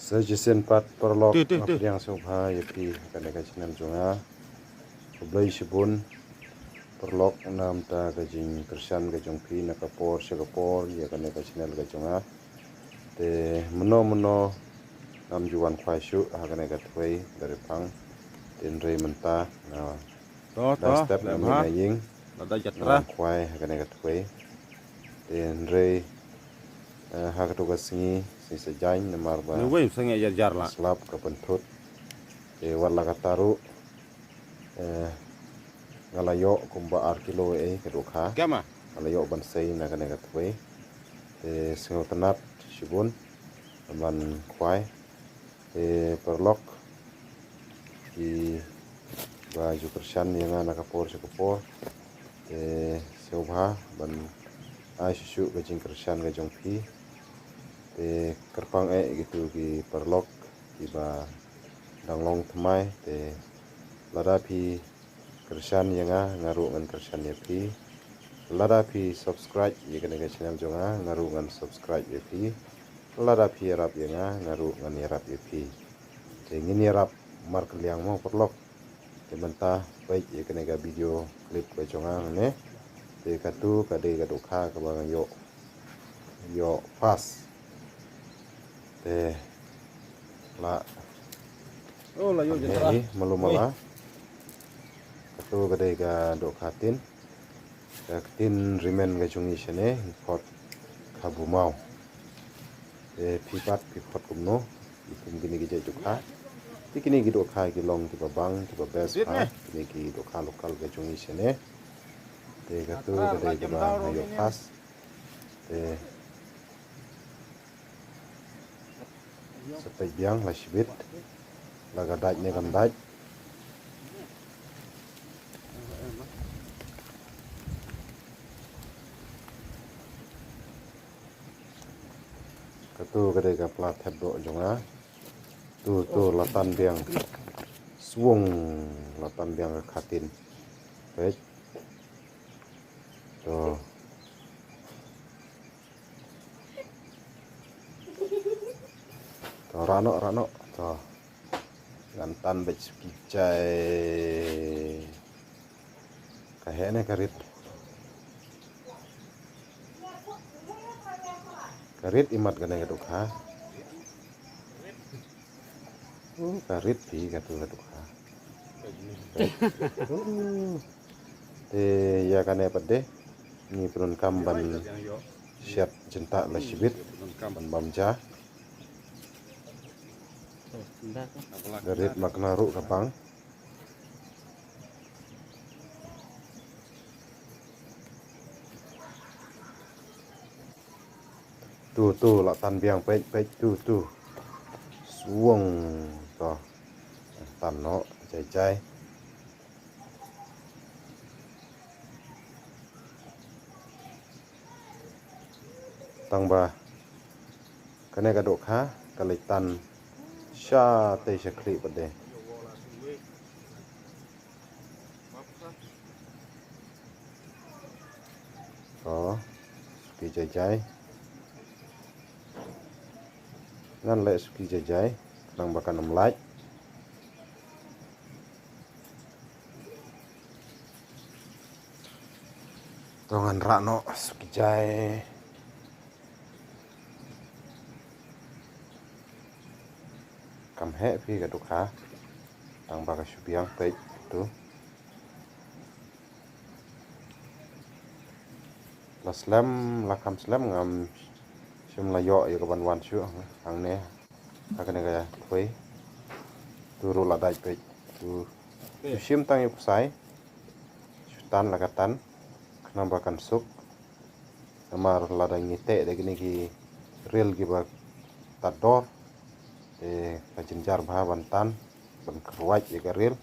Suggestion pat perlok Tuh, tuh, tuh. yang sobha yapi kaneka channel jonga kublai shibun perlok nam ta gajing kersan gajong pi nakapor shagapor ya kaneka channel gajonga te meno nam juan kwai shu kaneka twai dari pang ten rei menta na da step nam ha. ngaying Lada nam jatra. kwai kaneka twai ten rei hakatoga singi sejany namar ba Nuwe sange jar la. slap kapentut wala kataru ngalayo kumba arkilo kedukha Kama? ngalayo bansai na kaneka twai singo tanat shibun man kwai perlok di baju kersan yang nakapor sekapor sobha ban ai susu gajing kersan gajong pi kerpang gitu di perlok tiba danglong temai lada pi kersan yang ngaru ngan kersan ya pi lada pi subscribe ya kena channel jonga ngaru ngan subscribe ya pi lada pi rap yang ngaru ngan yarap ya pi ingin yarap mark liang mau perlok mentah baik ya kena video klip ke jonga ne katu kade kadukha kabang yo pas la Oh la yo jatra. ini melumala katu kade ga dokhatin tin rimen ga chungi shene pot khabu mau pipat pipot kumno ikum gini gije jukha tikini gi dokha gi long ti babang ti babes ha kini gi dokha lokal ga chungi shene katu kade ga ba yo pas sampai biang la shibit la gadaj ne gandaj katu kade ga plat hebdo jonga tu latan biang suwung latan biang katin baik to rano to gantan bec picai kahene karit imat gane gadukha karit pi gatu gadukha ya kane pade ni prun kamban syat jentak la shibit ban bamja garit makna ru kapang tu latan biang pek tu suwung to tan no cai tangba kane kadokha kalitan sha te shakri pade to suki jajai ngan le suki jajai nang bakan namlaj tongan rano suki jai kam he pi gadukha tang baka subiang pek tu la slam la kam slam ngam shim la yo ya kaban wan shu ang ne akane ga thoi turu la dai pek tu shim tang yu sai tan la katan knamba kan suk amar la da ngite de gini ki rel gi ba tador kajinjar bah bantan ban kruaj ya garil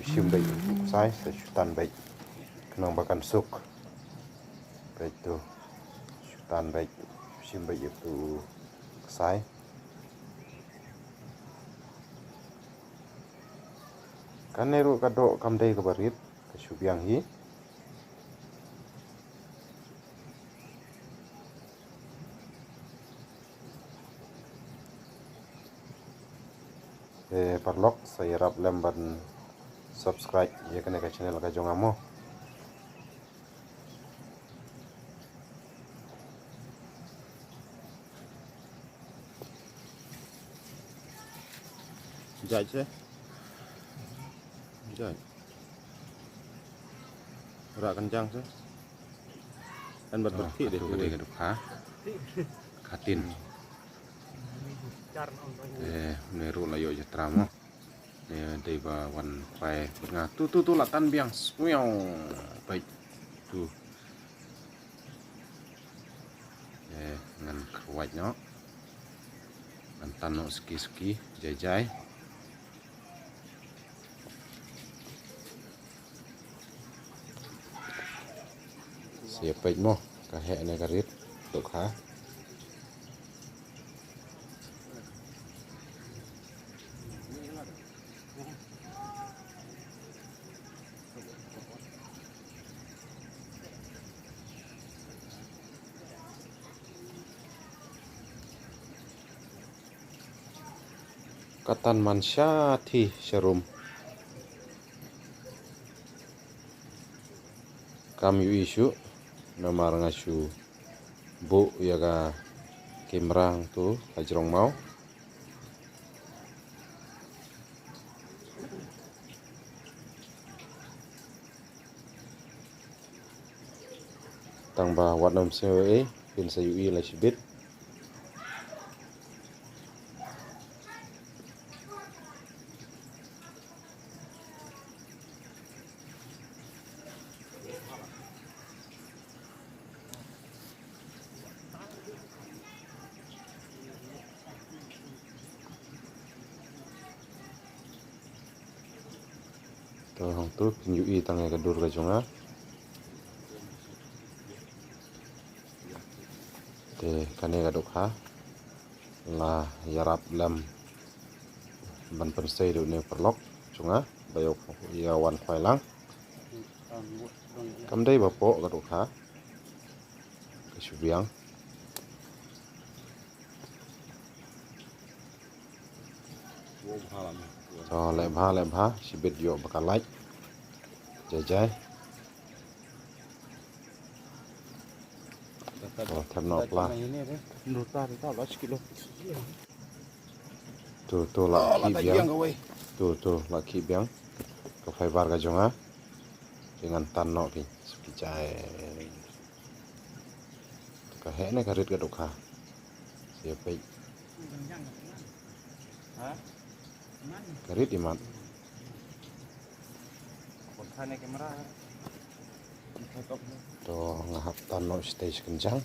shim bai sai tan bai knamba kan suk baik tu tan baik shim bai tu sai kaneru kado kamdei kabarit kasubiang hi parlok saya rap lemban subscribe ya kena ke channel ka jongamo Jaj se. Jaj. Rak kencang se. Kan berarti deh. gede geduk ha katin meru layo jetramo dei ba wan pai nga tu latan biang meow baik tu ngan kruat no ngan tano ski jajai siap baik mo kahe ne karit tuk ha katan mansyati serum kam yu isu namar ngasu bu ya ga kimrang tu kajrong mau tang ba wat nam sewe pin sayu i la sibit to hong tu pin yu i tang ga dur ga jonga te kane ga dok ha la yarap lam ban pensei do ne perlok jonga bayok ya wan khoi lang kam dei ba po ga dok ha ke subiang cho lại ba sibit yo bakalai jajai oh ternok lah tu laki biang ke fiber ka jonga dengan tanno ki sekijai ka hene karit ka dokha siapa karit iman to ngahap tanno stage kencang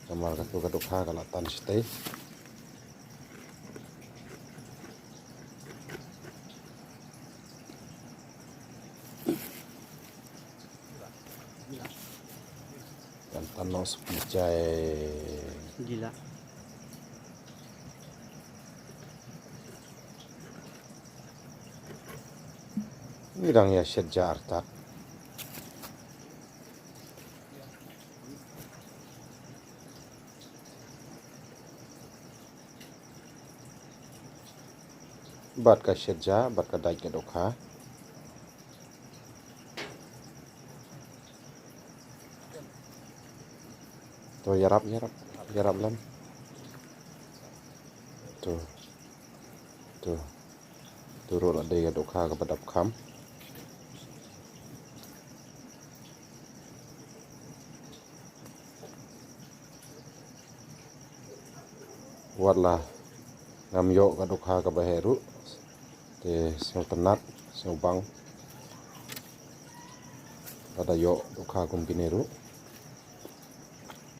kamar ka tu ka dokha ka latan stage dan tanno sekijai gila Irang ya syedja artak bat ka syedja bat ka daik ka dokha to yarap lam tuh turut la dei ka dokha ka badap kham watlah ngam yo ka dokha ka baheru te sel tenat sel bang ada yo dokha kum kineru